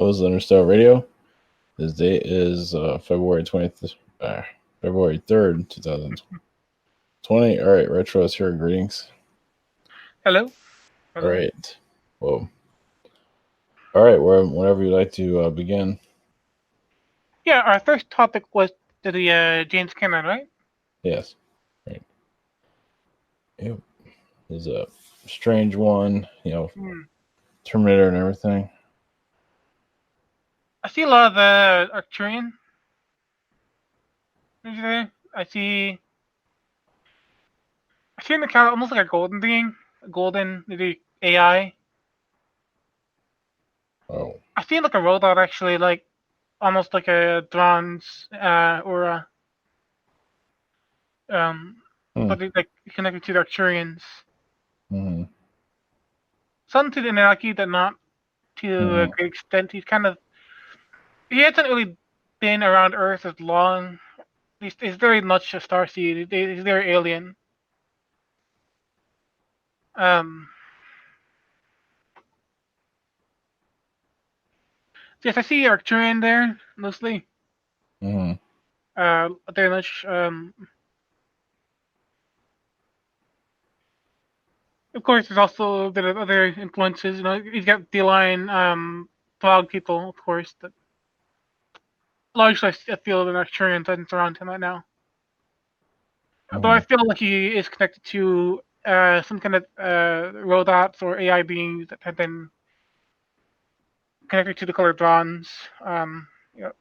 host of Interstellar Radio. This date is February 3rd, 2020. All right, Retro is here. Greetings. Hello. All right. Well, all right. Whenever you'd like to begin. Yeah, our first topic was the James Cameron, right? Yes. Right. It was a strange one, Terminator and everything. I see a lot of the Arcturian. There. I see in the camera almost like a golden thing, maybe AI. Oh. I see like a robot actually, like almost like a drones or but it's like connected to the Arcturians. Mm-hmm. Some to the Anunnaki, but not to a great extent. He hasn't really been around Earth as long. He's very much a starseed. He's very alien. Yes, I see Arcturian there mostly. Mm-hmm. Very much. Of course, there's also a bit of other influences. You know, he's got feline, dog people, of course. But largely, I feel the Arcturian presence around him right now. Though I feel like he is connected to some kind of robots or AI beings that have been connected to the color bronze. You know,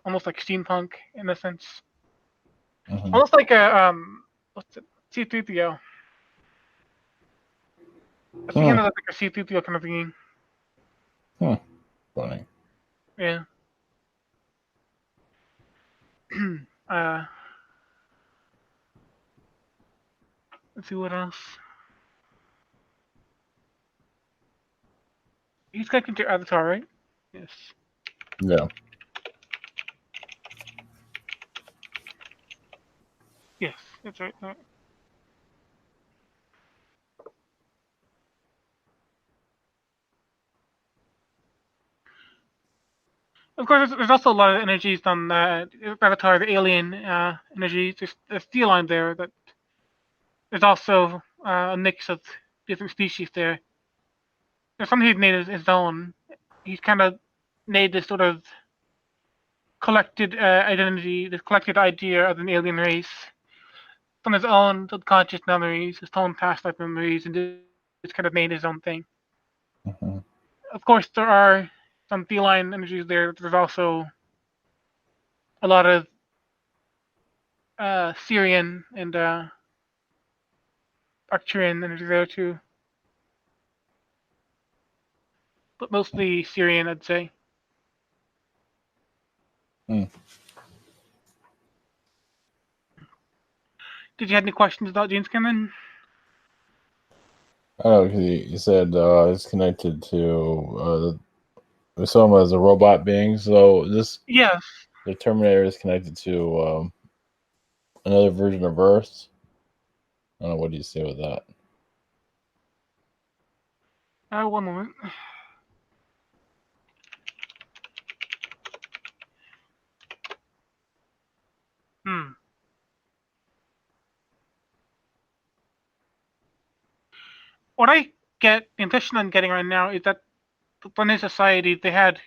almost like steampunk in a sense. Almost like a what's it? C-3PO. I see him as like a C-3PO kind of being. Funny. Yeah. Let's see what else. He's connected to Avatar, right? Yes. Yeah. Yes, that's right. Of course, there's also a lot of energies on Avatar, the alien energies. There's feline there, but there's also a mix of different species there. There's something he's made his own. He's kind of made this sort of collected identity, this collected idea of an alien race from his own subconscious memories, his own past life memories, and just kind of made his own thing. Of course, there are some feline energies there. There's also a lot of Sirian and Arcturian energy there too, but mostly Sirian, I'd say. Did you have any questions about James Cameron? Oh, you said it's connected to we saw him as a robot being. So the Terminator is connected to another version of Earth. I don't know. What do you say with that? 1 moment. What I get, the impression I'm getting right now is that from his society, they had,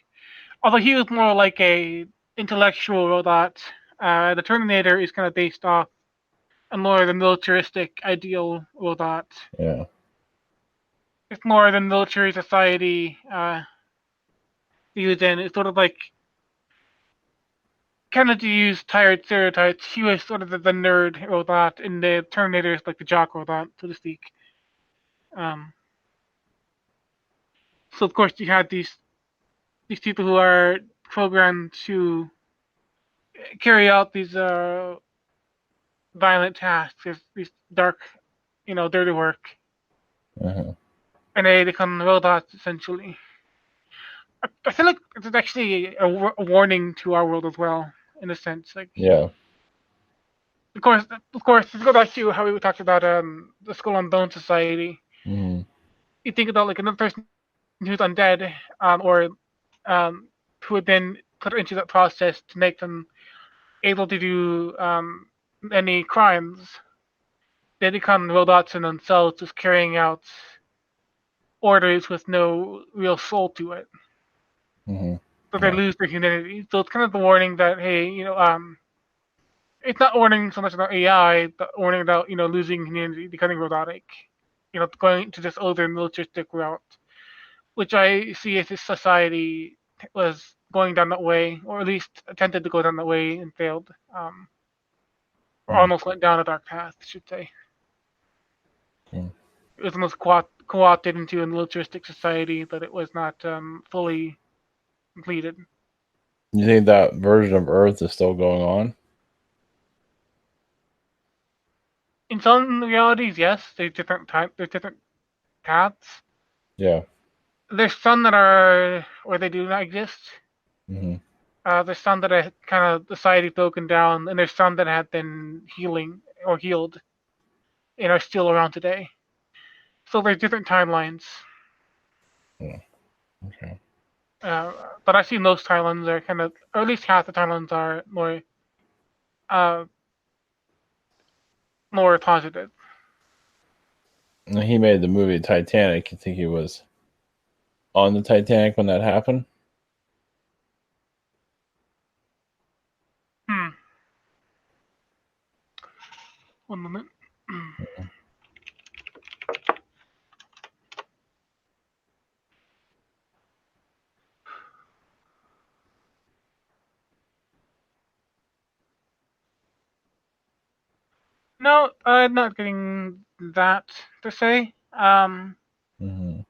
although he was more like a intellectual robot, the Terminator is kind of based off a more the militaristic ideal robot. Yeah. It's more the military society used in. It's sort of like, kind of to use tired stereotypes, he was sort of the nerd robot, and the Terminator is like the jock robot, so to speak. So of course you had these people who are programmed to carry out these violent tasks, these dark, dirty work, and they become robots essentially. I feel like it's actually a warning to our world as well, in a sense. Like, yeah. Of course, to go back to how we talked about the Skull and Bone Society. You think about like another person who's undead, or who would then put into that process to make them able to do any crimes. They become robots in themselves, just carrying out orders with no real soul to it. Mm-hmm. So they lose their humanity. So it's kind of the warning that, hey, it's not warning so much about AI, but warning about, losing humanity, becoming robotic, going to this over militaristic route, which I see as this society was going down that way, or at least attempted to go down that way and failed, or almost went down a dark path, I should say. Mm-hmm. It was almost co-opted into a militaristic society, but it was not fully completed. You think that version of Earth is still going on? In some realities, yes, there's different paths. Yeah. There's some that are where they do not exist. Mm-hmm. There's some that are kind of society broken down, and there's some that have been healed and are still around today. So there's different timelines. Yeah. Okay. But I see most timelines are kind of, or at least half the timelines are uh, more positive. And he made the movie Titanic. You think he was on the Titanic when that happened? One moment. No, I'm not getting that per se. Mm-hmm.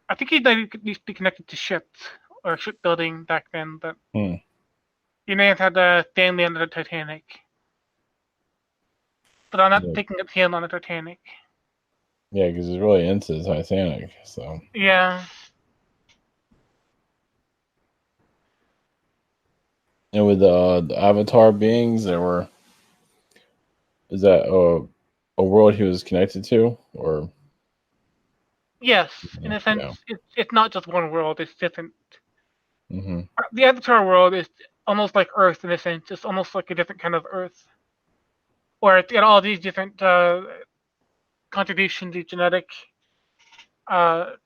I think he needs to be connected to ships or shipbuilding back then, but he may have had a family on the Titanic. But I'm not Yeah. taking up him on the Titanic. Yeah, because he's really into the Titanic. So Yeah. and with the Avatar beings, there were. Is that a world he was connected to, or Yes, in a yeah? sense, it's not just one world. It's different. Mm-hmm. The Avatar world is almost like Earth in a sense. It's almost like a different kind of Earth, where it's got all these different contributions, these genetic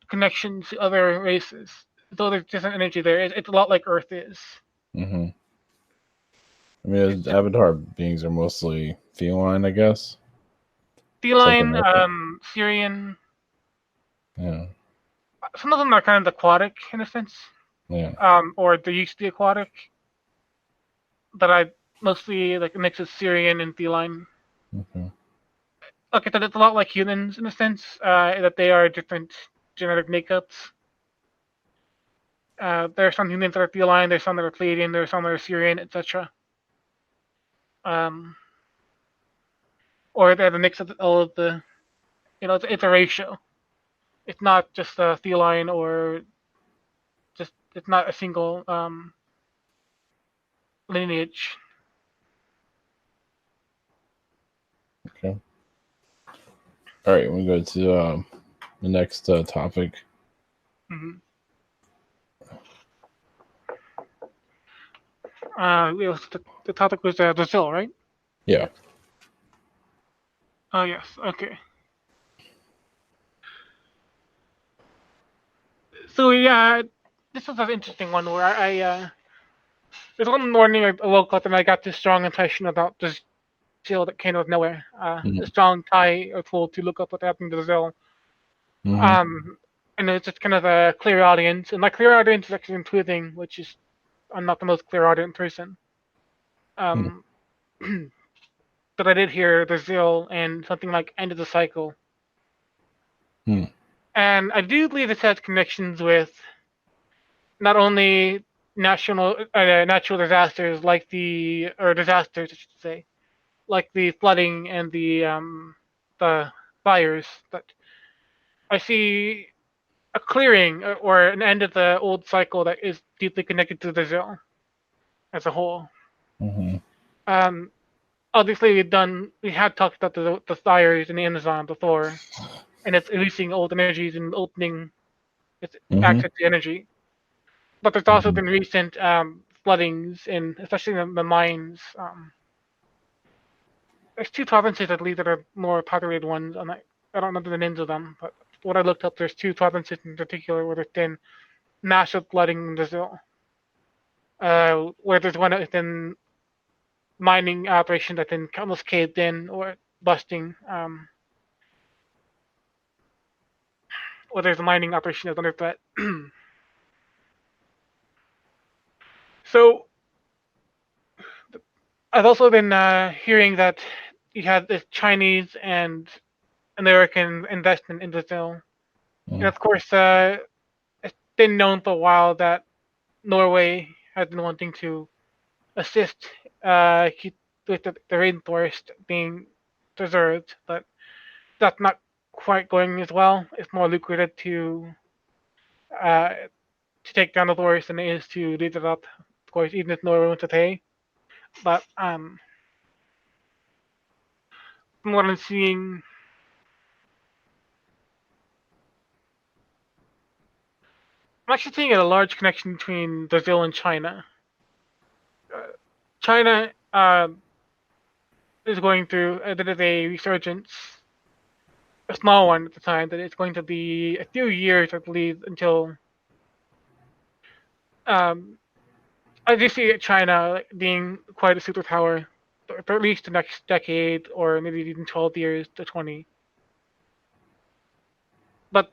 connections to other races. Though there's different energy there, it's a lot like Earth is. Mm-hmm. I mean, It's the just Avatar beings are mostly feline, I guess. Something feline, like that. Sirian. Yeah. Some of them are kind of aquatic in a sense, Yeah. or they used to be aquatic. But I mostly like a mix of Sirian and feline. Mm-hmm. Like I said, it's a lot like humans in a sense, that they are different genetic makeups. There are some humans that are feline, there's some that are Pleiadian, there's some that are Sirian, etc. Um, or they have a mix of all of the, it's a ratio. It's not just a feline or it's not a single lineage. Okay. All right, we go to the next topic. Mm-hmm. The topic was Brazil, right? Yeah. Oh yes, okay. So yeah, this was an interesting one where there's one morning I woke up and I got this strong impression about Brazil that came out of nowhere. A Mm-hmm. strong tie or pull to look up what happened to Brazil. Mm-hmm. Um, and it's just kind of a clear audience, and my clear audience is actually improving, which is I'm not the most clear audience person. Um, but I did hear Brazil and something like End of the Cycle. Mm-hmm. And I do believe this has connections with not only natural disasters or disasters, I should say, like the flooding and the fires, but I see a clearing or an end of the old cycle that is deeply connected to Brazil as a whole. Mm-hmm. Um, Obviously we had talked about the fires in the Amazon before, and it's releasing old energies and opening its access to energy. But there's also been recent floodings in, especially in the mines. There's two provinces, I believe, that are more populated ones, and I don't remember the names of them, but what I looked up, there's two provinces in particular where there's been massive flooding in Brazil. Where there's one within mining operation that's been almost caved in or busting. Or there's a mining operation that's under threat. So I've also been hearing that you have this Chinese and American investment in Brazil. And of course, it's been known for a while that Norway has been wanting to assist keep with the rainforest being preserved, but that's not quite going as well. It's more lucrative uh, to take down the forest than it is to leave it up. Of course, even if Norway wants to pay. But from what I'm seeing, I'm actually seeing a large connection between Brazil and China. China is going through a bit of a resurgence, a small one at the time, that it's going to be a few years, I believe, until I do see China being quite a superpower for at least the next decade, or maybe even 12 years to 20. But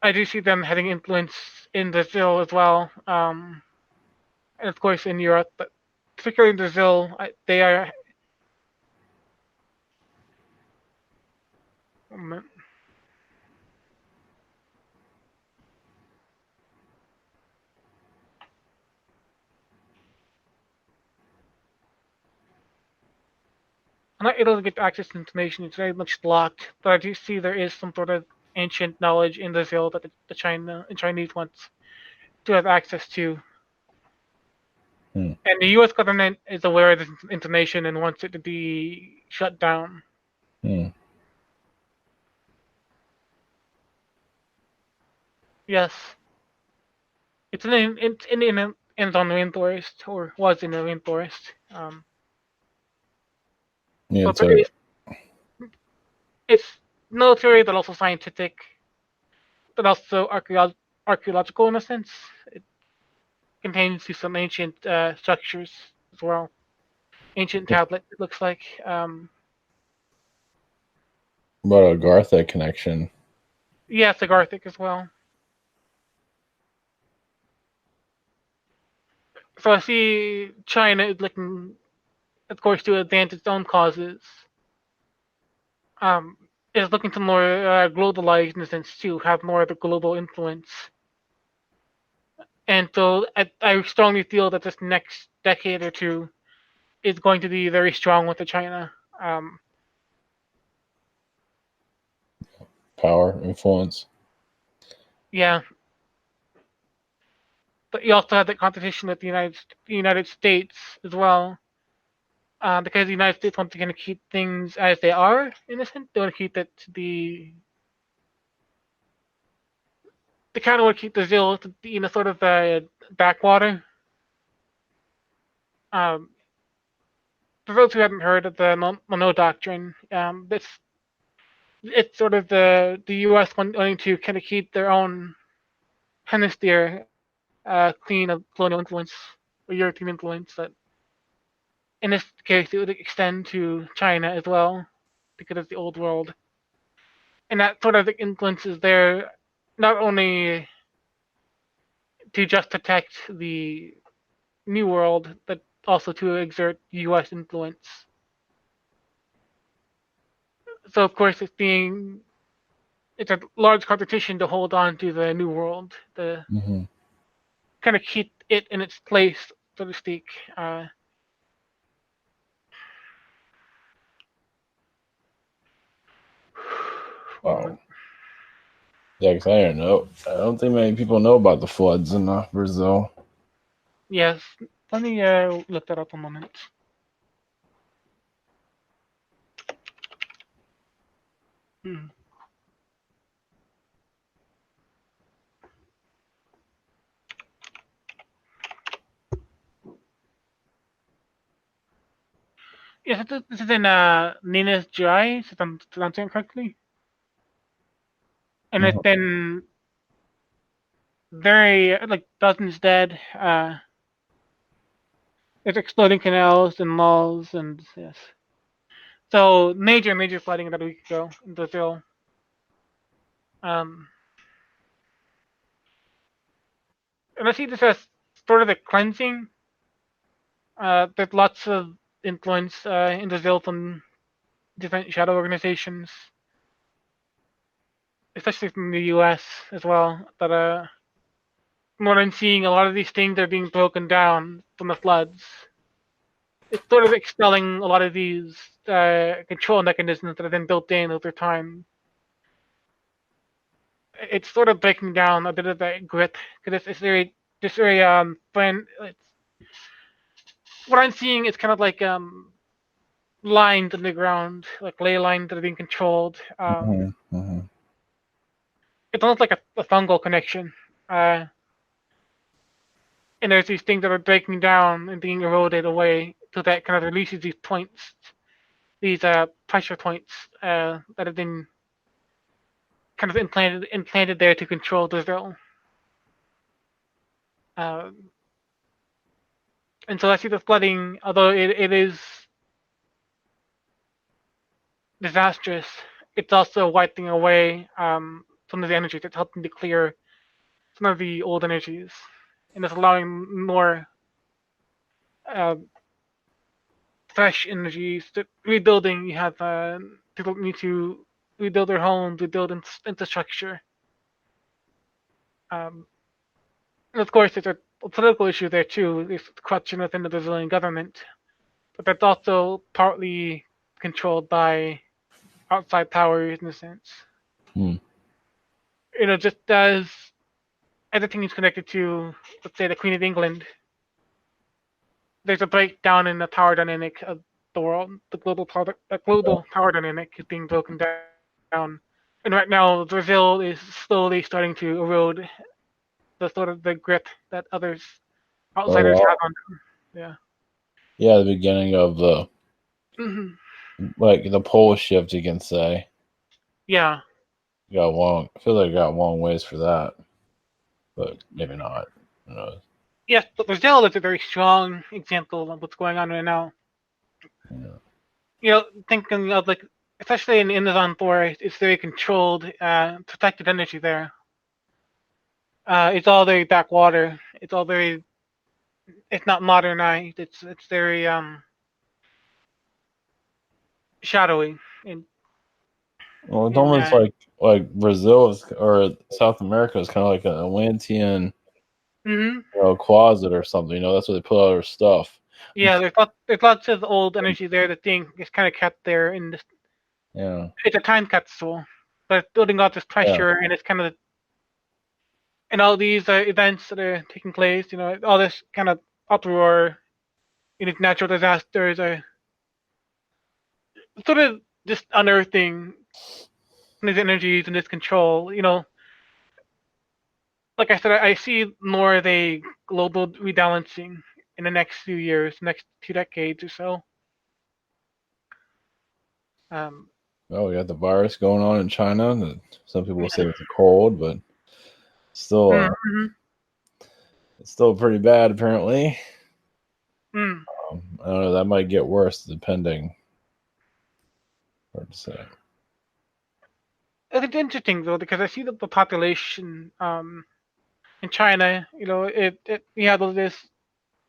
I do see them having influence in Brazil as well, and of course in Europe, but particularly in Brazil, they are. I'm not able to get access to information. It's very much blocked, but I do see there is some sort of ancient knowledge in Brazil that the Chinese wants to have access to. And the U.S. government is aware of this information and wants it to be shut down. Yes, it's in the Amazon rainforest, or was in the rainforest. Yeah, So it's military, but also scientific, but also archaeological in a sense. It contains some ancient structures as well. Ancient tablet, it looks like. About a Gartha connection. Yeah, it's Agarthic as well. So I see China is looking, of course, to advance its own causes. Is looking to more globalize in a sense, to have more of a global influence. And so I strongly feel that this next decade or two is going to be very strong with the China. Power, influence. Yeah, but you also have the competition with the United States as well, because the United States wants to kind of keep things as they are in a sense. They want to keep it to they kind of want to keep Brazil to be in a sort of backwater. Um, for those who haven't heard of the Monroe Doctrine, it's sort of the U.S. wanting to kind of keep their own hemisphere clean of colonial influence or European influence. That in this case, it would extend to China as well, because it's the old world, and that sort of influence is there not only to just protect the new world, but also to exert U.S. influence. So of course, it's a large competition to hold on to the new world, to kind of keep it in its place, so to speak. Wow. Yeah, because I don't know. I don't think many people know about the floods in Brazil. Yes, let me look that up a moment. Yes, this is in Nina's Gerais, if I'm pronouncing it correctly. And it's been very, like, dozens dead. There's exploding canals and malls, and yes. So major flooding about a week ago in Brazil. Um, and I see this as sort of a cleansing. There's lots of influence in Brazil from different shadow organizations, especially from the U.S. as well. But from what I'm seeing, a lot of these things are being broken down from the floods. It's sort of expelling a lot of these control mechanisms that have been built in over time. It's sort of breaking down a bit of that grit because it's very, just very what I'm seeing is kind of like lines in the ground, like ley lines that are being controlled. It's almost like a fungal connection. And there's these things that are breaking down and being eroded away, so that kind of releases these points, these pressure points that have been kind of implanted there to control the zone. And so I see the flooding, although it is disastrous, it's also wiping away some of the energy that's helping to clear some of the old energies, and it's allowing more uh, fresh energies. The rebuilding, you have people need to rebuild their homes, rebuild infrastructure. And of course, there's a political issue there too. There's corruption within the Brazilian government, but that's also partly controlled by outside powers in a sense. Just as everything is connected to, let's say, the Queen of England, there's a breakdown in the power dynamic of the world. The global power dynamic is being broken down. And right now, Brazil is slowly starting to erode the sort of the grip that outsiders have on them. Yeah. Yeah, the beginning of the like the pole shift, you can say. Yeah. Got long. I feel like I got long ways for that, but maybe not. Who knows? Yes, but Brazil is a very strong example of what's going on right now. Yeah. Thinking of like, especially in the Amazon forest, it's very controlled, protected energy there. It's all very backwater. It's all very. It's not modernized. It's very shadowy. Well, it's almost like Brazil is, or South America is kind of like an Atlantean closet or something. That's where they put all their stuff. Yeah, there's lots of old energy there that is kind of kept there in this. Yeah. It's a time capsule, but it's building up this pressure, and it's kind of, and all these events that are taking place, all this kind of uproar, these natural disasters are sort of just unearthing these energies and this control. Like I said, I see more of a global rebalancing in the next few years, next 2 decades or so. We got the virus going on in China. Some people say it's a cold, but still, it's still pretty bad apparently. I don't know. That might get worse depending. Hard to say. It's interesting though, because I see that the population in China, you have all this.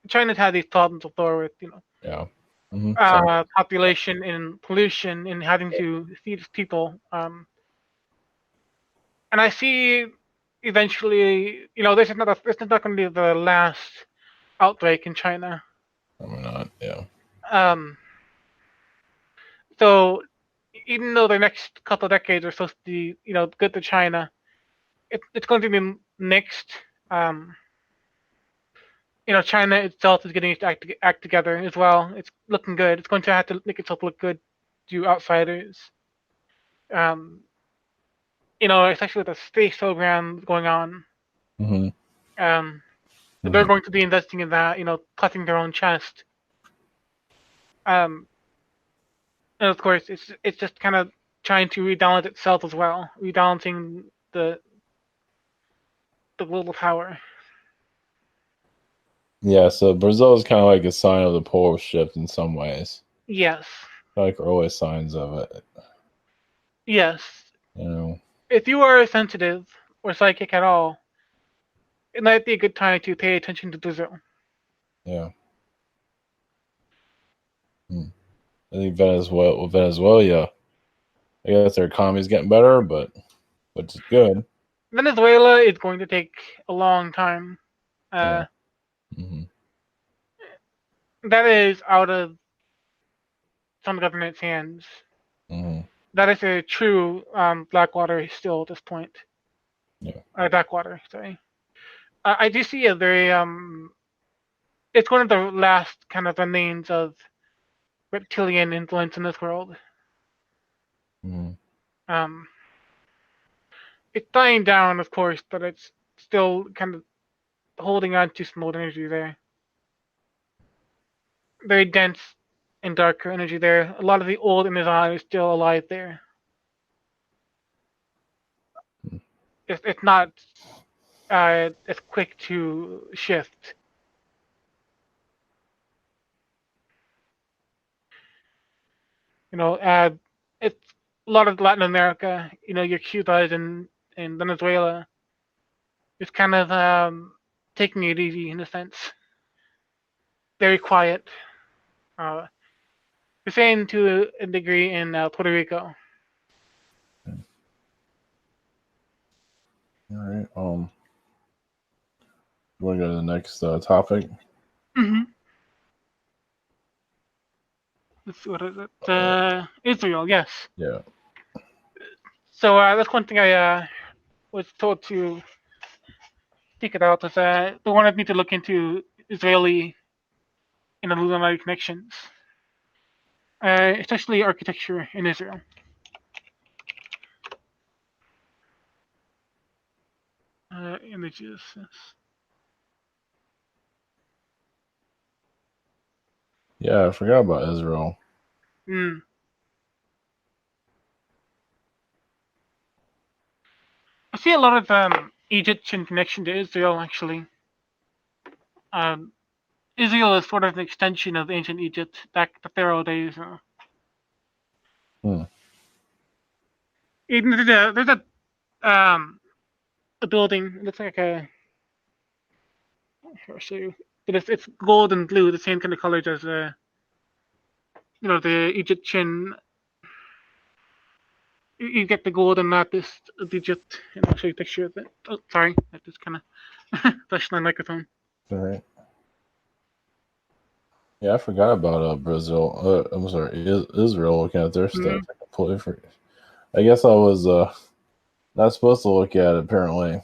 China's had these problems before with Yeah. Population and pollution and having to feed people. And I see eventually, this is not going to be the last outbreak in China. Probably not. Yeah. So even though the next couple of decades are supposed to be, good to China, it's going to be mixed. China itself is getting its act together as well. It's looking good. It's going to have to make itself look good to outsiders. Especially with the space program going on. They're going to be investing in that, puffing their own chest. And of course, it's just kind of trying to rebalance itself as well, rebalancing the global power. Yeah, so Brazil is kind of like a sign of the pole shift in some ways. Yes. Like early signs of it. Yes. You know. If you are sensitive or psychic at all, it might be a good time to pay attention to Brazil. Yeah. I think Venezuela, I guess their economy is getting better, but which is good. Venezuela is going to take a long time. Yeah. Mm-hmm. That is out of some government's hands. Mm-hmm. That is a true Blackwater still at this point. Yeah. Backwater, sorry. I do see a very it's one of the last kind of remains of reptilian influence in this world. Mm-hmm. Um, it's dying down, of course, but it's still kind of holding on to some old energy there. Very dense and darker energy there. A lot of the old Amazon is still alive there. It's not as quick to shift. It's a lot of Latin America. Your Cubas and Venezuela. It's kind of taking it easy in a sense. Very quiet. Uh, the same to a degree in Puerto Rico. All right. You want to go to the next topic? Mm-hmm. What is it? Israel, yes. Yeah. So that's one thing I was told to speak about. Was they wanted me to look into Israeli and Illuminati connections, especially architecture in Israel. Images. Yes. Yeah, I forgot about Israel. Mm. I see a lot of Egyptian connection to Israel, actually. Um, Israel is sort of an extension of ancient Egypt, back to Pharaoh days. Hmm. Even there's a building. It looks like I'll show you. But it's gold and blue, the same kind of colors as the Egyptian. You get the golden lapis of Egypt, and I'll show you a picture of it. Oh, sorry, I just kind of touched my microphone. All right. Yeah, I forgot about Brazil. I'm sorry, Israel. Looking at their stuff, I completely forgot. I guess I was not supposed to look at it. Apparently,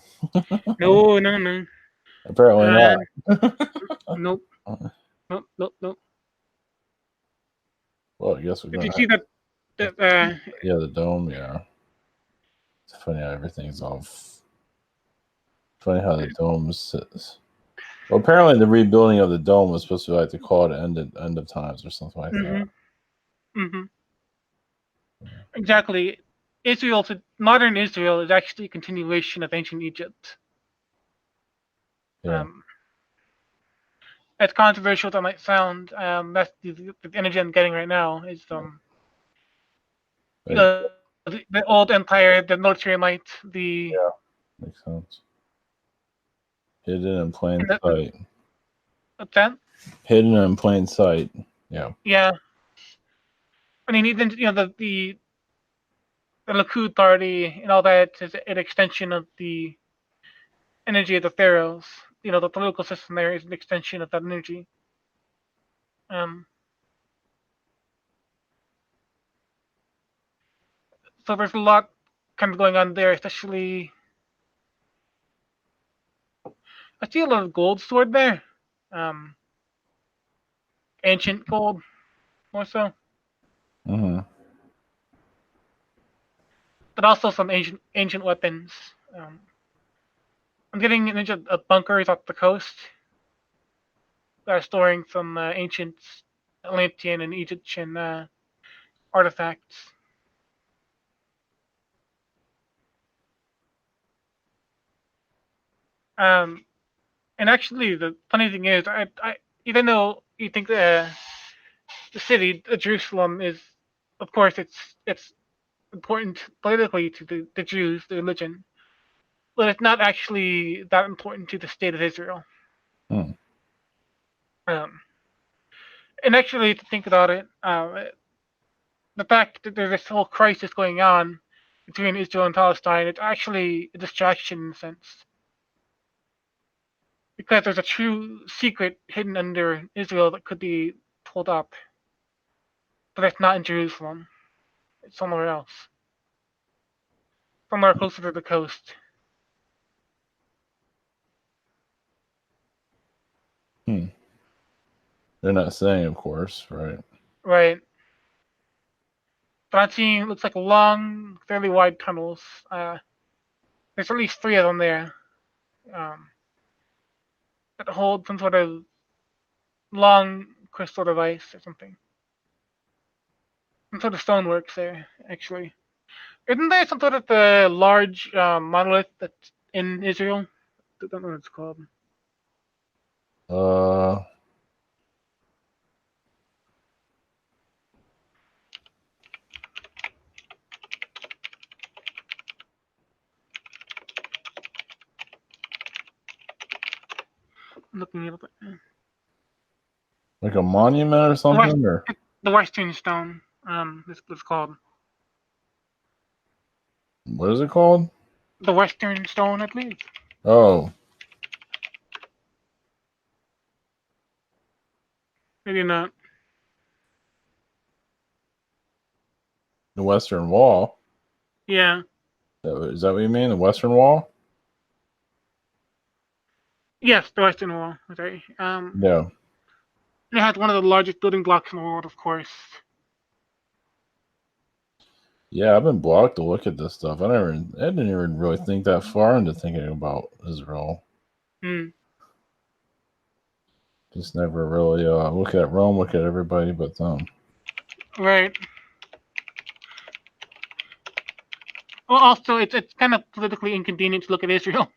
No. apparently Uh, not. nope. Nope. Well, I guess we're Did you gonna. see that? Yeah, the dome. Yeah, it's funny how everything's off. Funny how the dome sits. Well, apparently the rebuilding of the dome was supposed to be like to call it end of times or something like that. Mm-hmm. Exactly. Modern Israel is actually a continuation of ancient Egypt. Yeah. As controversial as that might sound, that's the energy I'm getting right now is Right. the old empire, the military might, the Yeah, makes sense. Hidden in plain the, sight. what's that? Hidden in plain sight. Yeah. Yeah. I mean, even the Likud party and all that is an extension of the energy of the pharaohs. The political system there is an extension of that energy. Um, so there's a lot kind of going on there, especially I see a lot of gold stored there. Um, Ancient gold, more so, Mm-hmm. but also some ancient weapons. Um, I'm getting into bunkers off the coast that are storing some ancient Atlantean and Egyptian artifacts. And actually, the funny thing is, I even though you think the city, Jerusalem, is, of course, it's important politically to the Jews, the religion, but it's not actually that important to the state of Israel. Hmm. And actually, to think about it, the fact that there's this whole crisis going on between Israel and Palestine, it's actually a distraction in a sense. Because there's a true secret hidden under Israel that could be pulled up. But it's not in Jerusalem. It's somewhere else. Somewhere closer to the coast. Hmm. They're not saying, of course, right? Right. But I'm seeing, it looks like long, fairly wide tunnels. There's at least 3 of them there. That hold some sort of long crystal device or something. Some sort of stoneworks there, actually. Isn't there some sort of large monolith that's in Israel? I don't know what it's called. I'm looking it up. Like a monument or something, or the Western Stone. This was called. What is it called? The Western Stone, I believe. Oh. Maybe not. The Western Wall? Yeah. Is that what you mean? The Western Wall? Yes, the Western Wall. Sorry. Yeah. It has one of the largest building blocks in the world, of course. Yeah, I've been blocked to look at this stuff. I didn't even really think that far into thinking about Israel. Just never really look at Rome, look at everybody but them. Right. Well, also, it's kind of politically inconvenient to look at Israel.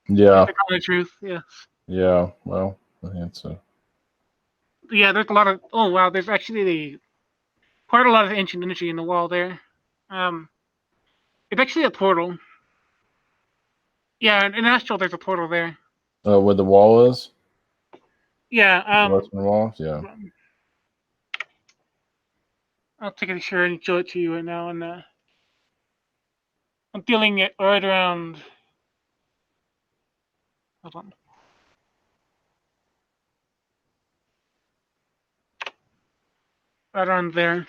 Yeah. To tell the truth, yes. Yeah, well, I think so. Yeah, there's a lot of. Oh wow, there's actually quite a lot of ancient energy in the wall there. It's actually a portal. Yeah, in Astral, there's a portal there. Where the wall is? Yeah. The Western Wall? Yeah. I'll take a picture and show it to you right now, and I'm feeling it right around. Hold on. Right around there.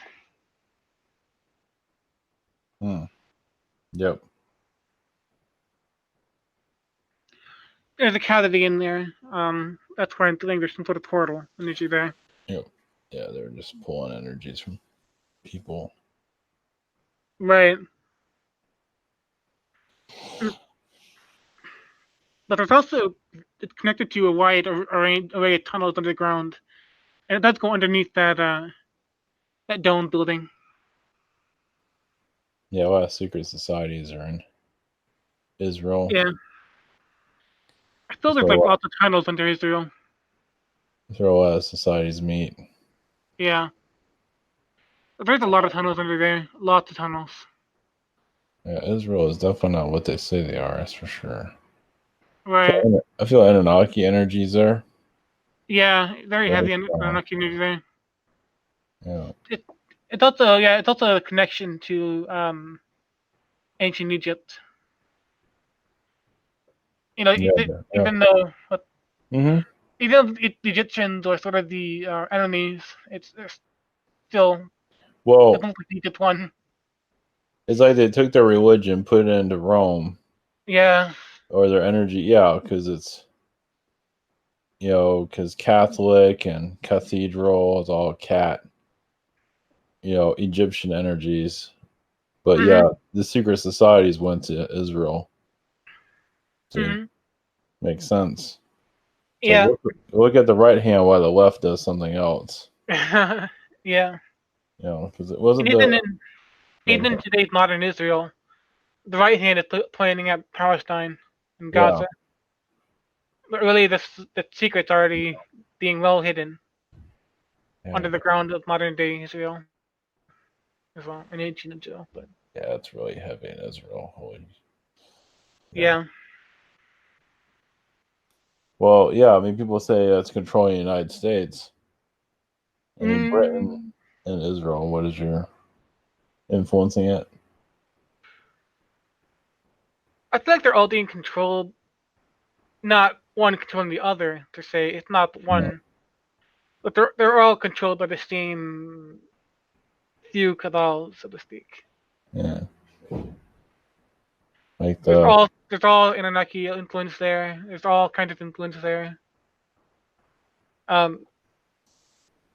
Yep. There's a cavity in there. That's where I'm feeling there's some sort of portal energy there. Yep. Yeah, they're just pulling energies from people. Right. But there's also, it's connected to a wide array of tunnels underground, and it does go underneath that dome building. Yeah, a lot of secret societies are in Israel. Yeah. I feel there's like lots of tunnels under Israel. That's where a lot of societies meet. Yeah. But there's a lot of tunnels under there. Lots of tunnels. Yeah, Israel is definitely not what they say they are, that's for sure. Right. I feel Anunnaki energies there. Yeah, very heavy Anunnaki energy there. Yeah. It's also a connection to ancient Egypt. You know, even though even though the Egyptians are sort of the enemies, it's still Egypt one. It's like they took their religion, put it into Rome. Yeah. Or their energy, yeah, because it's because Catholic and cathedral is all Egyptian energies. But yeah, the secret societies went to Israel. So makes sense. Yeah. Like, look at the right hand while the left does something else. Yeah. because it wasn't even in today's modern Israel, the right hand is pointing at Palestine and yeah. Gaza. But really, the secret's already being well hidden under the ground of modern day Israel as well, in ancient Israel. But yeah, it's really heavy in Israel. yeah. Well, yeah, I mean, people say it's controlling the United States. I mean, Britain Mm, and Israel. What is your influencing it? I feel like they're all being controlled, not one controlling the other. To say it's not Yeah, one, but they're all controlled by the same few cabals, so to speak. yeah. Like There's all Anunnaki influence there. There's all kinds of influence there. Um,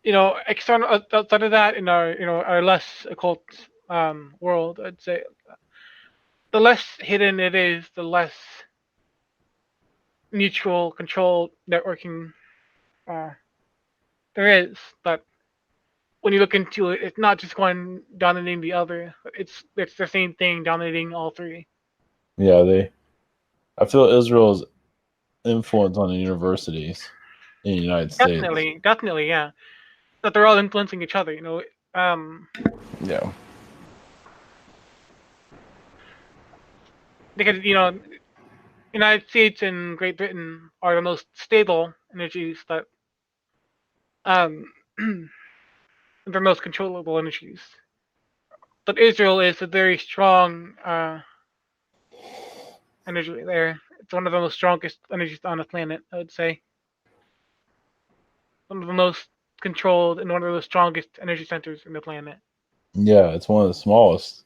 external outside of that, in our less occult world, I'd say the less hidden it is, the less mutual control networking uh, there is. But when you look into it, it's not just one dominating the other. It's the same thing dominating all three. yeah. I feel Israel's influence on the universities in the United States. Definitely, yeah. That they're all influencing each other. Yeah, Because United States and Great Britain are the most stable energies that um the most controllable energies. But Israel is a very strong energy there. It's one of the most strongest energies on the planet, I would say. One of the most controlled and one of the strongest energy centers in the planet. yeah. It's one of the smallest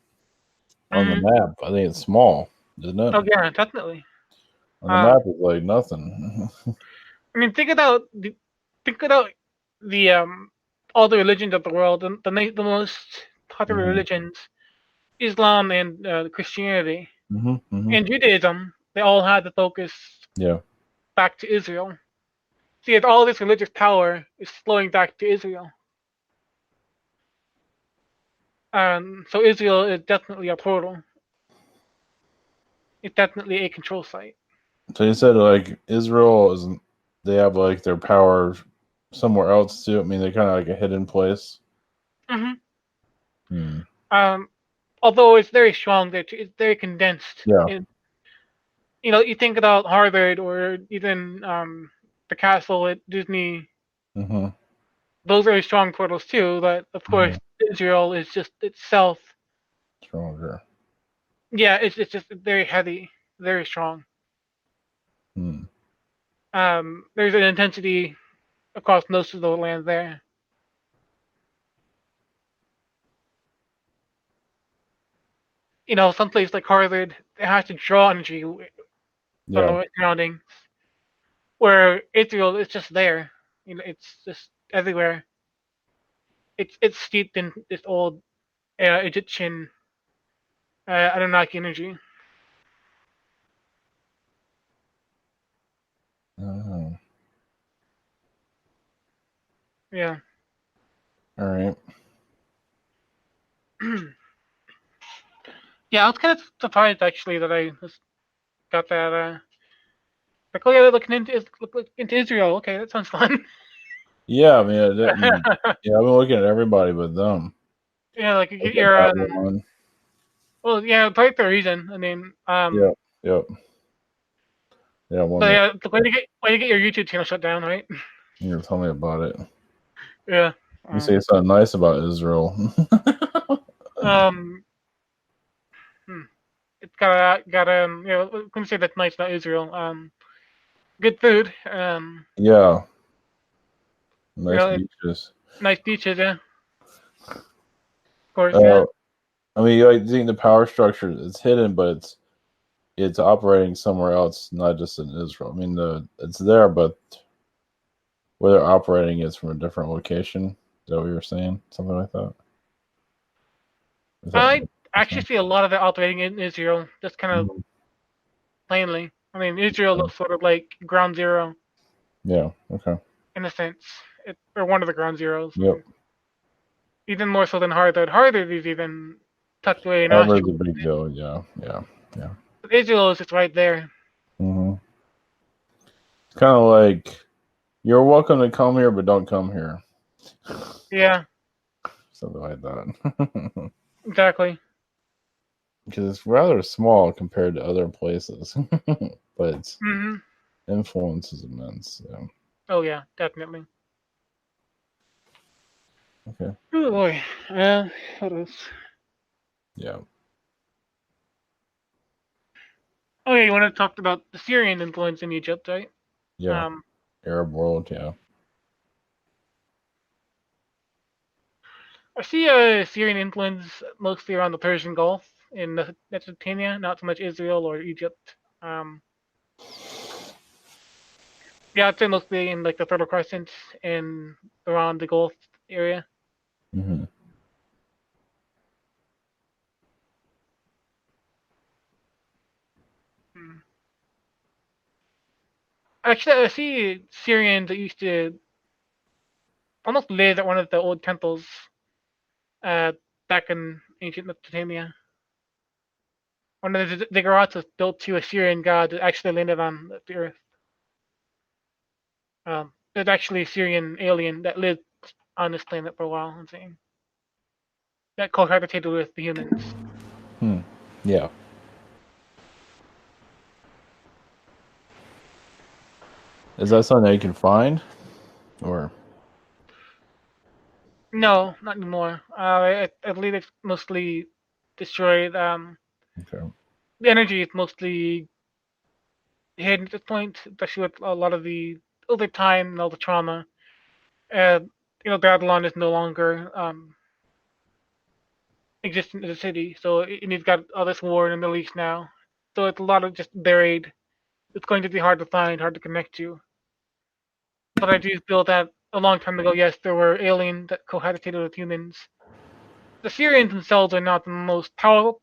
on the Mm. map. I think it's small, isn't it? Oh yeah, definitely. On the map, it's like nothing. I mean, think about the all the religions of the world, the most popular hmm religions, Islam and Christianity hmm and Judaism. They all had the focus Yeah, back to Israel. See, if all this religious power is flowing back to Israel, so Israel is definitely a portal. It's definitely a control site. so you said like Israel isn't. They have like their power somewhere else too. I mean, they're kind of like a hidden place. Hmm. Hmm. Um, Although it's very strong, it's very condensed. Yeah. You think about Harvard or even the castle at Disney. hmm Those are strong portals too. But of hmm course, Israel is just itself. Stronger. Yeah, it's just very heavy, very strong. Hmm. There's an intensity across most of the land there. Some place like Harvard, it has to draw energy from Yeah. the surroundings. Where Israel is just there. It's just everywhere. It's steeped in this old Egyptian Anunnaki energy. Oh. Yeah. All right. Yeah, I was kind of surprised actually that I just got that. Like, oh yeah, look into Israel. Okay, that sounds fun. Yeah, I mean, I didn't. Yeah, I've been looking at everybody but them. Yeah, like you Look get at your. Babylon. Well, yeah, probably for a reason. I mean, Yep. Yep. Yeah, so one minute. yeah, when you get your YouTube channel shut down, right? You tell me about it. Yeah. You say something nice about Israel. Um. Hmm. It's got let me say that's nice about Israel. Good food. Yeah, nice Really beaches. nice beaches. Yeah, of course. Yeah. Uh, I mean, I think the power structure is hidden, but it's operating somewhere else, not just in Israel. I mean, it's there, but where they're operating is from a different location. Is that what you were saying? Something like that. Is that I actually see a lot of it operating in Israel, just kind of Mhm. plainly. I mean, Israel looks sort of like ground zero Yeah. Okay. in a sense, or one of the ground zeros. Yep. even more so than Harvard. Harvard is even tucked away in Harvard's a Austria. big deal. Yeah. But Israel is just right there. Mm-hmm. It's kind of like you're welcome to come here, but don't come here. Yeah. Something like that. Exactly. Because it's rather small compared to other places, but its influence is immense. So. Oh yeah, definitely. Okay. Oh boy. What else? Yeah. Oh yeah, you want to talk about the Syrian influence in Egypt, right? Yeah. Arab world. Yeah. I see a Syrian influence mostly around the Persian Gulf in Mesopotamia, not so much Israel or Egypt. Yeah, I'd say mostly in like the Fertile Crescent and around the Gulf area. Mm-hmm. Hmm. Actually, I see Syrians that used to almost live at one of the old temples uh, back in ancient Mesopotamia. One of the ziggurats was built to a Syrian god that actually landed on the earth. There's actually a Syrian alien that lived on this planet for a while, I'm saying. That cohabitated with the humans. Yeah. Is that something that you can find, or? No, not anymore. I believe it's mostly destroyed. Okay. The energy is mostly hidden at this point, especially with a lot of the over time and all the trauma. Uh, Babylon is no longer existent as a city, so it's got all this war in the Middle East now. So it's a lot of just buried. It's going to be hard to find, hard to connect to. But I do feel that a long time ago, yes, there were aliens that cohabitated with humans. The Syrians themselves are not the most powerful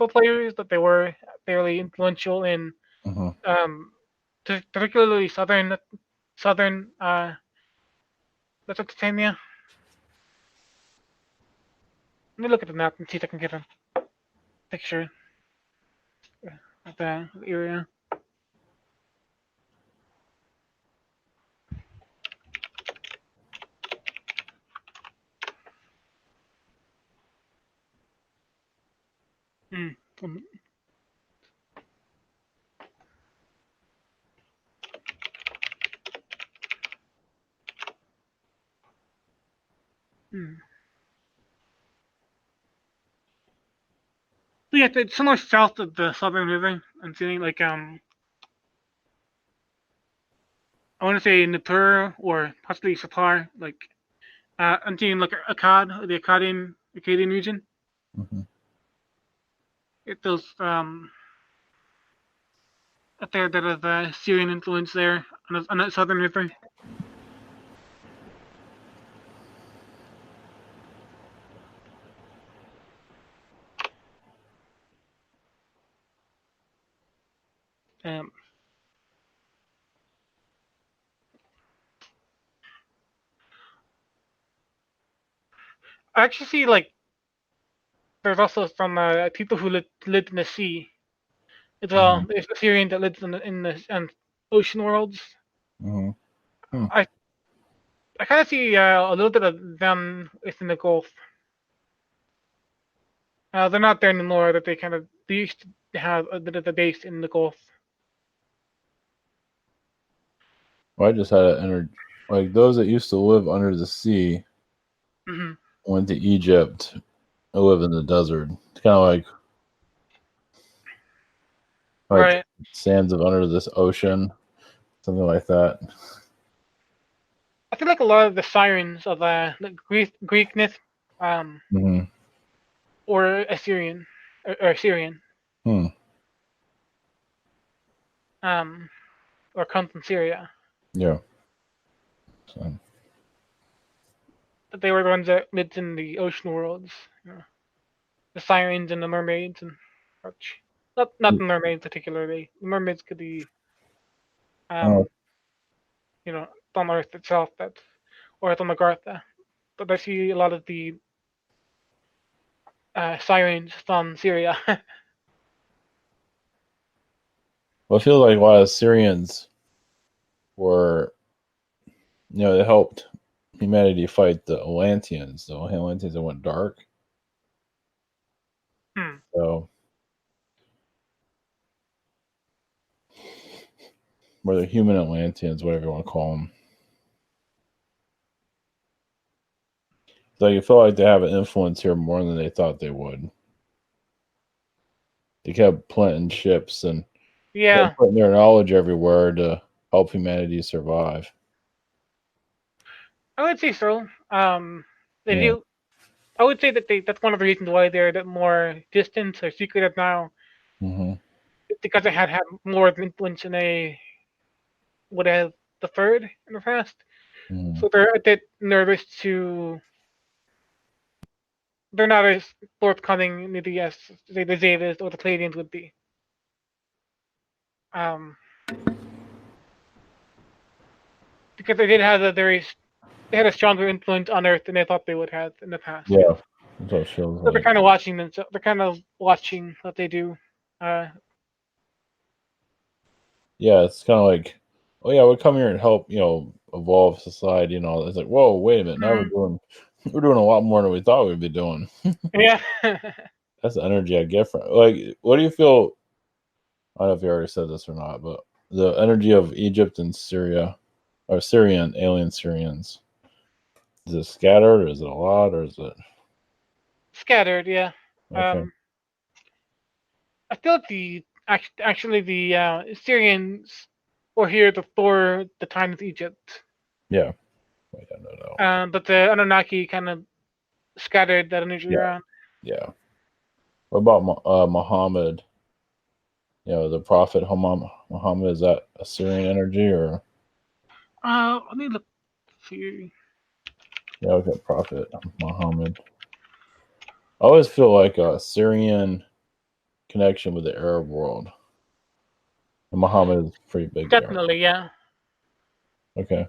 players, but they were fairly influential in Mm-hmm. particularly southern Mesopotamia. Let me look at the map and see if I can get a picture of the area. Mm. Mm. So yeah, it's somewhere south of the Southern River. I'm seeing like I want to say Nippur or possibly Sapar. Like I'm seeing like Akkad, the Akkadian region. Mm-hmm. Those a fair bit of Syrian influence there on the Southern River. Um, I actually see like there's also some people who lived in the sea as Mm-hmm. well. There's a Syrian that lives in the ocean worlds. Mm-hmm. Hmm. I I kind of see a little bit of them within the Gulf. They're not there anymore. That they used to have a bit of a base in the Gulf. Well, I just had an energy. Like those that used to live under the sea Hmm. went to Egypt and live in the desert. It's kind of like Right. sands of under this ocean, something like that. I feel like a lot of the sirens of like Greek myth, Mm-hmm. or Assyrian or Assyrian, Hmm. um, or come from Syria. Yeah. So, But they were the ones that lived in the ocean worlds. The sirens and the mermaids and such. Not the mermaids particularly. The mermaids could be oh, um you know on Earth itself, that or on Magartha. But I see a lot of the Sirens from Syria. Well, I feel like a lot of Syrians were, they helped humanity fight the Atlanteans. The Atlanteans that went dark. So, or the human Atlanteans, whatever you want to call them. So you feel like they have an influence here more than they thought they would. They kept planting ships and putting their knowledge everywhere to help humanity survive. I would say so. They do. I would say that that's one of the reasons why they're a bit more distant or secretive now. Mm-hmm. Because they had more of an influence than they would have preferred in the past. Mm-hmm. So they're a bit nervous to. They're not as forthcoming maybe as say the Zetas or the Palladians would be. Because they did have they had a stronger influence on Earth than they thought they would have in the past. Yeah, that's what it feels So like. they're kind of watching them. So they're kind of watching what they do. Yeah, it's kind of like, oh yeah, we'll come here and help, evolve society and all. It's like, whoa, wait a minute, now we're doing a lot more than we thought we'd be doing. Yeah. That's the energy I get from it. Like, what do you feel? I don't know if you already said this or not, but the energy of Egypt and Syria, or Syrian, alien Syrians, is it scattered, or is it a lot, or is it Scattered? Yeah. okay? I feel like the Syrians were here before the time of Egypt. Yeah. Wait, no. But the Anunnaki kind of scattered that energy around. Yeah. What about Muhammad? The prophet Muhammad, is that a Syrian energy or? Let me look here. Yeah, okay, prophet Muhammad. I always feel like a Syrian connection with the Arab world. And Muhammad is pretty big. Definitely, yeah. Okay.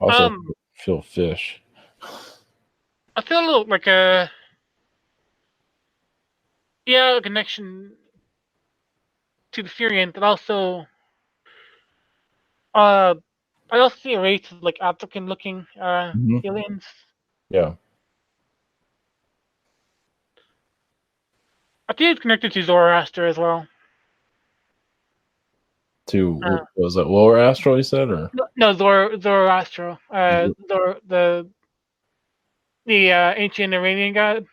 Also, feel fish. I feel a little like a connection to the Syrian, but also I also see a race of like African looking aliens. Yeah. I think it's connected to Zoroaster as well. To was that lower astral you said, or no Zoroaster, the ancient Iranian god.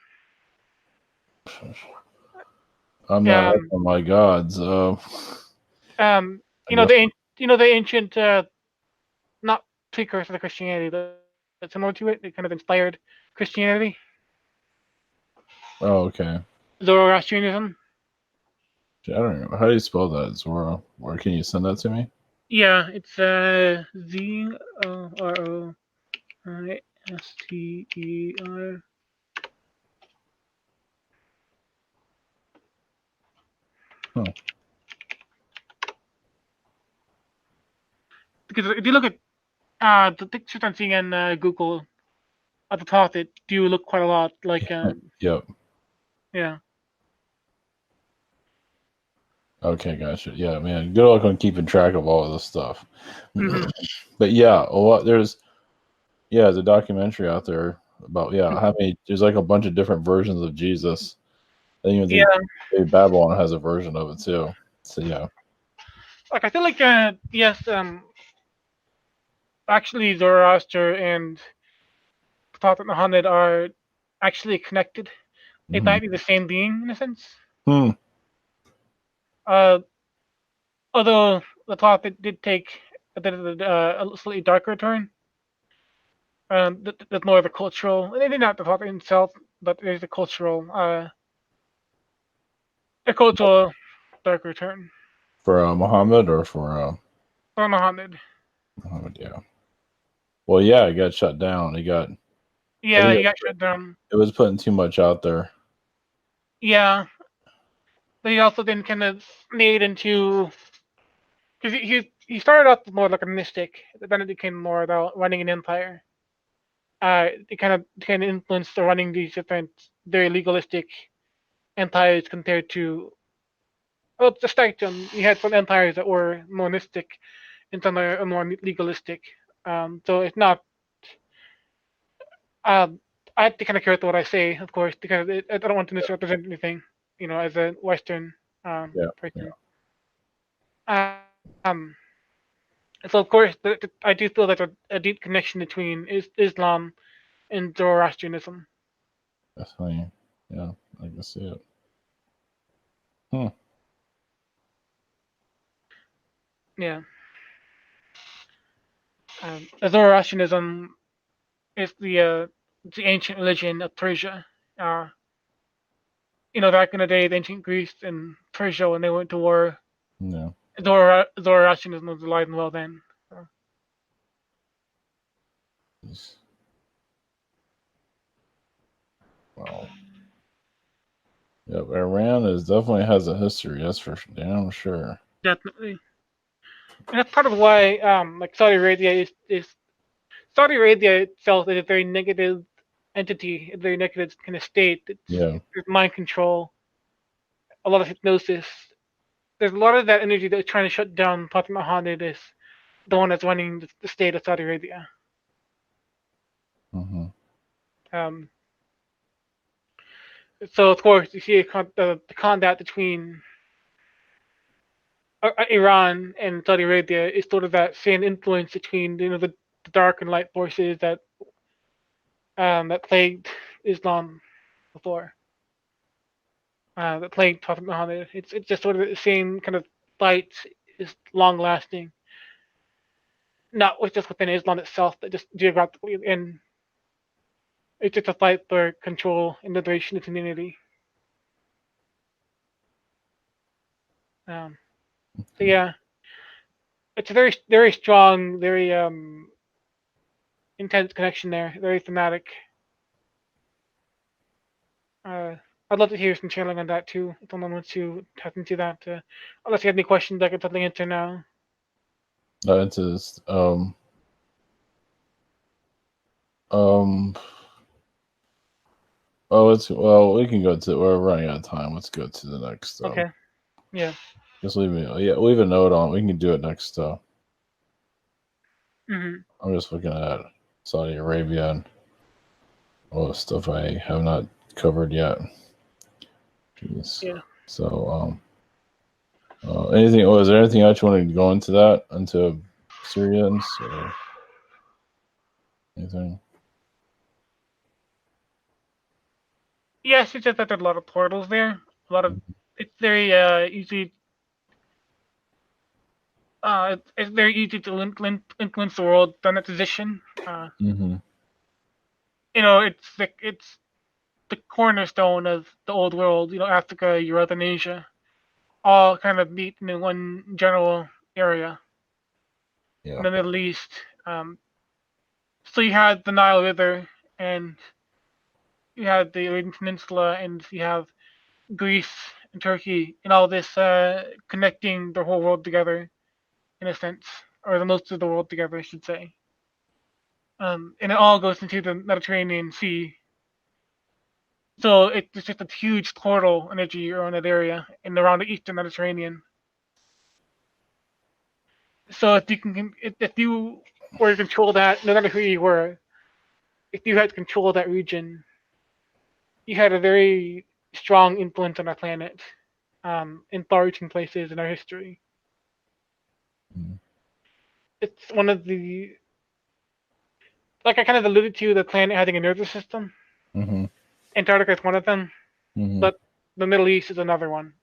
I'm not on my gods. The ancient not precursor to Christianity, but similar to it. They kind of inspired Christianity. Oh, okay. Zoroastrianism. I don't know. How do you spell that, Zoro? Or can you send that to me? Yeah, it's ZoroAster. Huh. Because if you look at the pictures I'm seeing on Google at the top, it do look quite a lot like. Yep. Yeah. Okay, gotcha. Yeah, man. Good luck on keeping track of all of this stuff. Mm-hmm. But yeah, a lot. There's a documentary out there about how many. There's like a bunch of different versions of Jesus. I think even Babylon has a version of it too. So yeah. Like I feel like yes, actually Zoroaster and Prophet Muhammad are actually connected. They might be the same being in a sense. Although the Prophet did take a bit of a slightly darker turn. That's more of a cultural. Maybe not the Prophet himself, but there's a cultural darker turn. For Muhammad or for Muhammad. Muhammad, yeah. Well, yeah, it got shut down. He got shut down. It was putting too much out there. Yeah, but he also then kind of made into because he started off more like a mystic, but then it became more about running an empire. it kind of influenced the running these different very legalistic empires compared to, well, it's a spectrum. You had some empires that were monistic and some are more legalistic. So it's not. Um, I have to kind of careful what I say, of course, because I don't want to misrepresent anything, as a Western Yeah. Yeah. person. Um, so of course, I do feel there's a deep connection between Islam and Zoroastrianism. Definitely. Yeah. I can see it. Hmm. Yeah. Zoroastrianism is the ancient religion of Persia. Uh, back in the day, the ancient Greece and Persia, when they went to war, Yeah. Zoroastrianism was alive and well then. So. Wow. Yep. Iran is definitely has a history. That's for damn sure. Definitely. And that's part of why, like Saudi Arabia is Saudi Arabia itself is a very negative entity, a very negative kind of state. It's mind control, a lot of hypnosis. There's a lot of that energy that's trying to shut down Prophet Muhammad is the one that's running the state of Saudi Arabia. Mm-hmm. Um, so of course you see the combat between Iran and Saudi Arabia is sort of that same influence between the dark and light forces that plagued Islam before, that plagued Prophet Muhammad. It's just sort of the same kind of fight, is long lasting, not just within Islam itself, but just geographically, and it's just a fight for control and liberation of community. So yeah, it's a very very strong, very intense connection there, very thematic. I'd love to hear some channeling on that too. If someone wants to tap into that, unless you have any questions, I can totally answer now. Into this. Um. Well, we can go to. We're running out of time. Let's go to the next. Okay. Yeah. Just leave me. Yeah, leave a note on. We can do it next. Mm-hmm. I'm just looking at Saudi Arabia and all the stuff I have not covered yet. Jeez. Yeah. So, anything? Oh, is there anything else you want to go into that? Into Syrians or anything? Yes, it's just that there's a lot of portals there. A lot of it's very easy. It's very easy to influence the world from that position. Mm-hmm. It's the cornerstone of the old world. Africa, Europe, and Asia all kind of meet in one general area. Yeah. In the Middle East. So you had the Nile River, and you had the Arabian Peninsula, and you have Greece and Turkey, and all this connecting the whole world together, in a sense, or the most of the world together, I should say. And it all goes into the Mediterranean Sea. So it's just a huge portal energy around that area and around the Eastern Mediterranean. So if you were to control that, no matter who you were, if you had control of that region, you had a very strong influence on our planet, in far-reaching places in our history. Mm-hmm. It's one of the, like I kind of alluded to, the planet having a nervous system. Mm-hmm. Antarctica is one of them, Mm-hmm. but the Middle East is another one,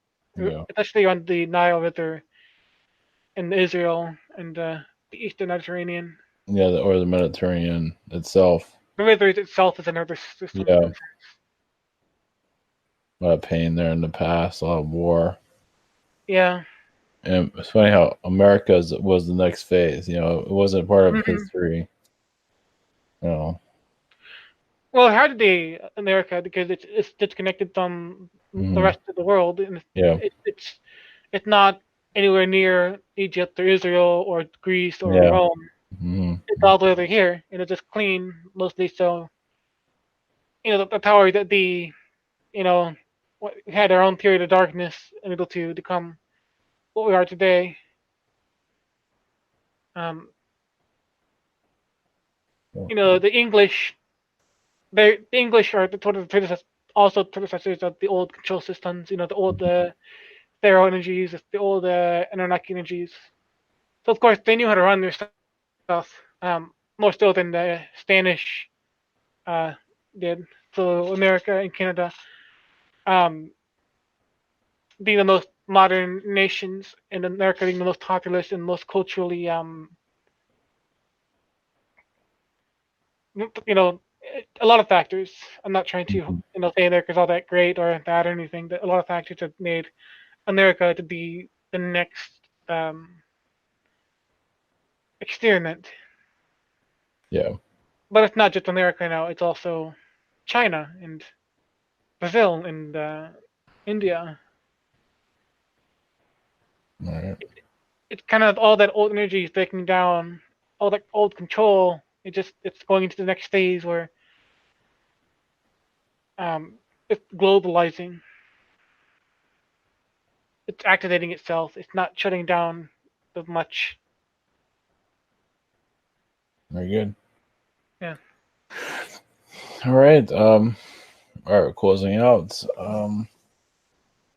especially on the Nile River in Israel and the Eastern Mediterranean. Yeah, or the Mediterranean itself. The river itself is a nervous system. Yeah. A lot of pain there in the past, a lot of war. Yeah. And it's funny how America was the next phase. It wasn't part of history. Well, it had to be America because it's disconnected from the rest of the world, and it's not anywhere near Egypt or Israel or Greece or Rome. Mm-hmm. It's all the way over here, and it's just clean mostly. So the power that had our own period of darkness and able to become what we are today. Um, the English, the English are the sort of predecessors of the old control systems. The old Pharaoh energies, the old Anunnaki energies. So of course they knew how to run their stuff more so than the Spanish uh, did. So America and Canada, um, being the most modern nations, and America being the most populous and most culturally, a lot of factors. I'm not trying to, say America's all that great or bad or anything, but a lot of factors have made America to be the next experiment. Yeah. But it's not just America now; it's also China and Brazil and India. All right. It's kind of all that old energy is breaking down, all that old control. It's going into the next phase where it's globalizing. It's activating itself. It's not shutting down as much. Very good. Yeah. All right. All right. Closing out. I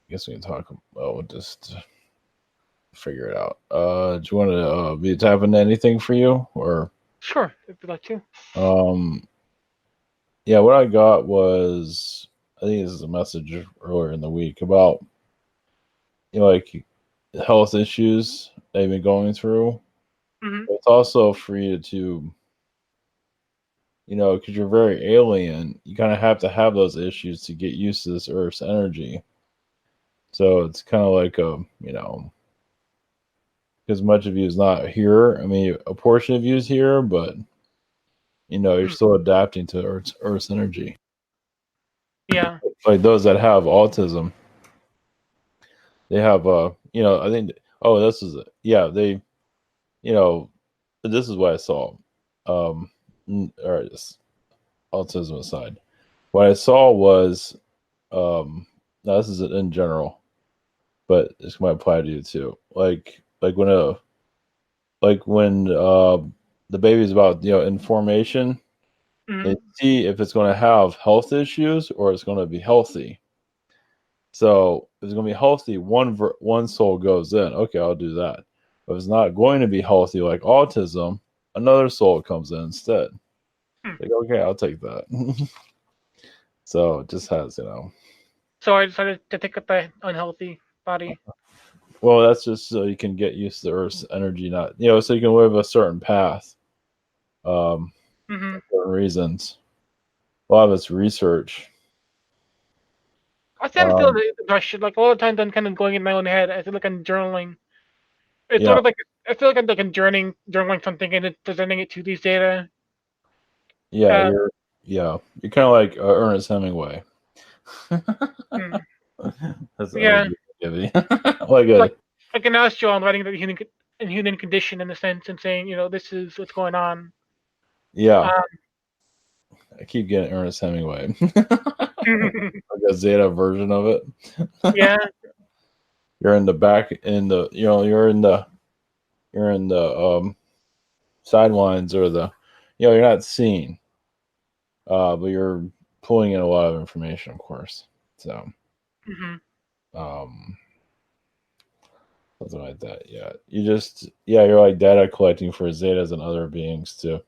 guess we can talk about. We'll just figure it out. Do you want to be tapping anything for you or? Sure, if you'd like to. Yeah. What I got was I think this is a message earlier in the week about like health issues they've been going through. Mm-hmm. It's also for you to because you're very alien, you kind of have to have those issues to get used to this Earth's energy. So it's kind of like because much of you is not here. I mean, a portion of you is here, but you're Mm. still adapting to Earth's energy. Yeah. Like those that have autism, they have I think this is it. Yeah, they you know this is what I saw. All right, this autism aside, what I saw was now this is in general, but this might apply to you too. Like when the baby's about in formation, they Mm-hmm. see if it's going to have health issues or it's going to be healthy. So if it's going to be healthy, one soul goes in. Okay, I'll do that. But if it's not going to be healthy, like autism, another soul comes in instead. Mm. Like, okay, I'll take that. So it just has, So I decided to take up the unhealthy body. well, that's just so you can get used to Earth's energy, not, so you can live a certain path, Mm-hmm. for reasons. A lot of it's research. I kind of feel Um, the rush. Like a lot of times, I'm kind of going in my own head. I feel like I'm journaling. It's yeah, sort of like I feel like I'm like journaling something and presenting it to these data. yeah, Uh, you're kind of like Ernest Hemingway. hmm. That's the Yeah, energy I give you. Like like a like an astro, I'm writing the human condition in a sense and saying, this is what's going on. yeah. Um, I keep getting Ernest Hemingway, like a Zeta version of it. yeah. You're in the back in the you're in the sidelines or the you're not seeing, but you're pulling in a lot of information, of course. So Hmm. um, something like that. Yeah, you're like data collecting for Zetas and other beings to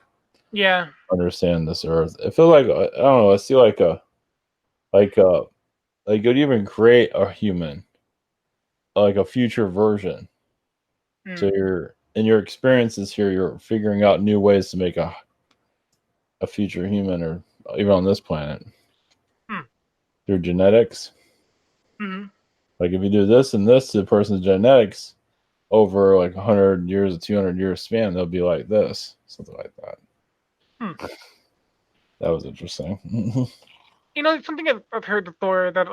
Yeah. understand this Earth. I feel like I don't know. I see like a like you'd even create a human, like a future version. So Mm. you're in your experiences here, you're figuring out new ways to make a future human or even on this planet Mm. through genetics. Hmm. Like if you do this and this to the person's genetics over like 100 years or 200 years span, they'll be like this, something like that. Hmm. That was interesting. Something I've heard before that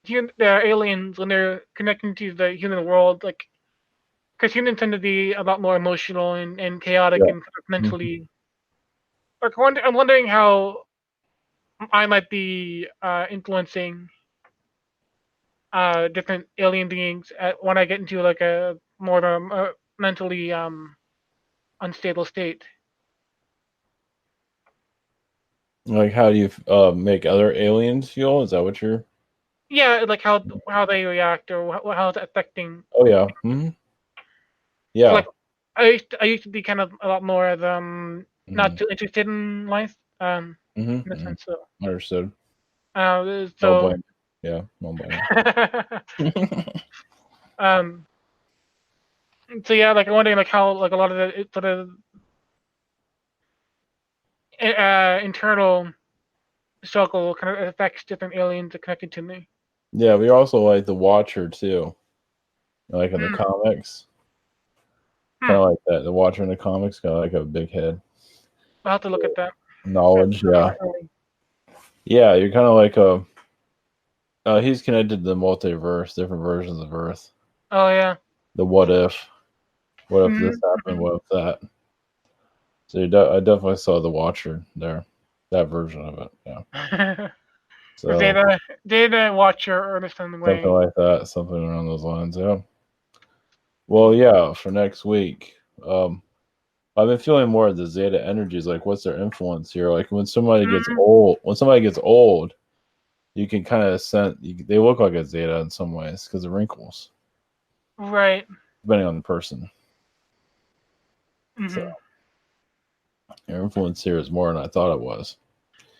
the aliens when they're connecting to the human world, like because humans tend to be a lot more emotional and chaotic and kind of mentally. Like, I'm wondering how I might be influencing different alien beings when I get into like a more mentally unstable state. Like, how do you make other aliens feel? Is that what you're? Yeah, like how they react or how it's affecting. Oh yeah. Mm-hmm. Yeah. Like I used to be kind of a lot more of not too interested in life in a sense. So Understood. No so blame. Yeah, no blame. um so yeah, like I'm wondering like how like a lot of the sort of internal struggle kind of affects different aliens that connected to me. Yeah, we also like the Watcher too. Like in the comics. Kind of like that. The Watcher in the comics got like a big head. I'll have to look at that. Knowledge, yeah. Yeah, you're kind of like he's connected to the multiverse, different versions of Earth. Oh yeah. The what if. What if this happened? What if that? So I definitely saw the Watcher there. That version of it, yeah. So data Watcher or something something like that, something around those lines, yeah. Well, yeah, for next week. I've been feeling more of the Zeta energies. Like, what's their influence here? Like, when somebody gets old, you can kind of sense they look like a Zeta in some ways because of wrinkles. Right. Depending on the person. Mm-hmm. So, your influence here is more than I thought it was.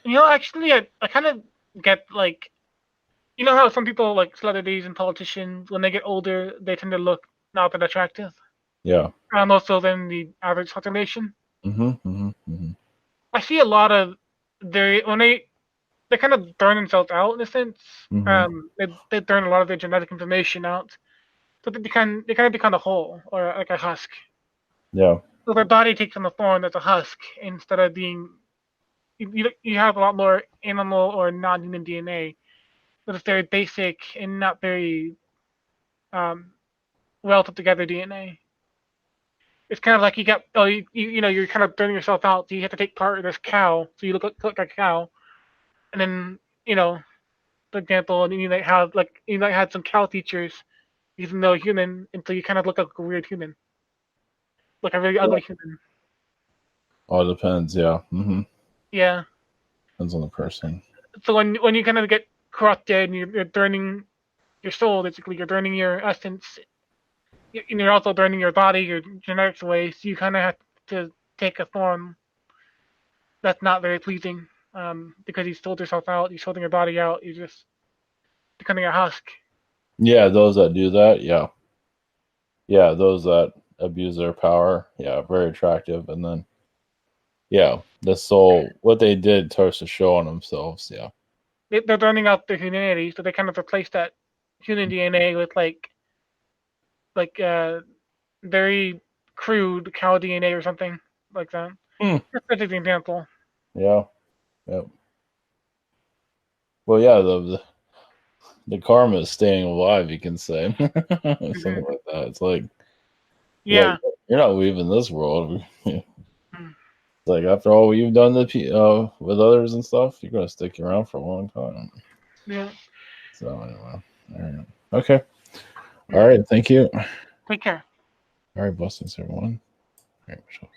Actually, I kind of get like, how some people like celebrities and politicians when they get older they tend to look not that attractive. Yeah. More so than the average population. Mm-hmm. I see a lot of when they kind of burn themselves out in a sense. They burn a lot of their genetic information out, so they kind of become a whole or like a husk. Yeah. So their body takes on the form as a husk instead of being. You have a lot more animal or non-human DNA, but it's very basic and not very well put together DNA. It's kind of like you're kind of burning yourself out. So you have to take part of this cow, so you look like a cow, and then for example, and you might have some cow features, even though human, until you kind of look like a weird human, like a really ugly human. All depends, yeah. Mm-hmm. Yeah. Depends on the person. So when you kind of get corrupted and you're burning your soul, basically you're burning your essence, and you're also burning your body, your genetics away. So you kind of have to take a form that's not very pleasing, because you sold yourself out, you're holding your body out, you're just becoming a husk. Yeah, those that do that, yeah. Yeah, those that abuse their power, yeah, very attractive. And then, yeah, the soul, what they did starts to show on themselves, yeah. They're burning out their humanity, so they kind of replace that human DNA with like very crude cow DNA or something like that. That's an example. Yeah. Yep. Well, yeah, the karma is staying alive, you can say. Something like that. It's like, yeah, you're not leaving this world. Like, after all you've done with others and stuff, you're gonna stick around for a long time. Yeah. So anyway, all right. Okay. All right. Thank you. Take care. All right. Blessings, everyone. All right, Michelle.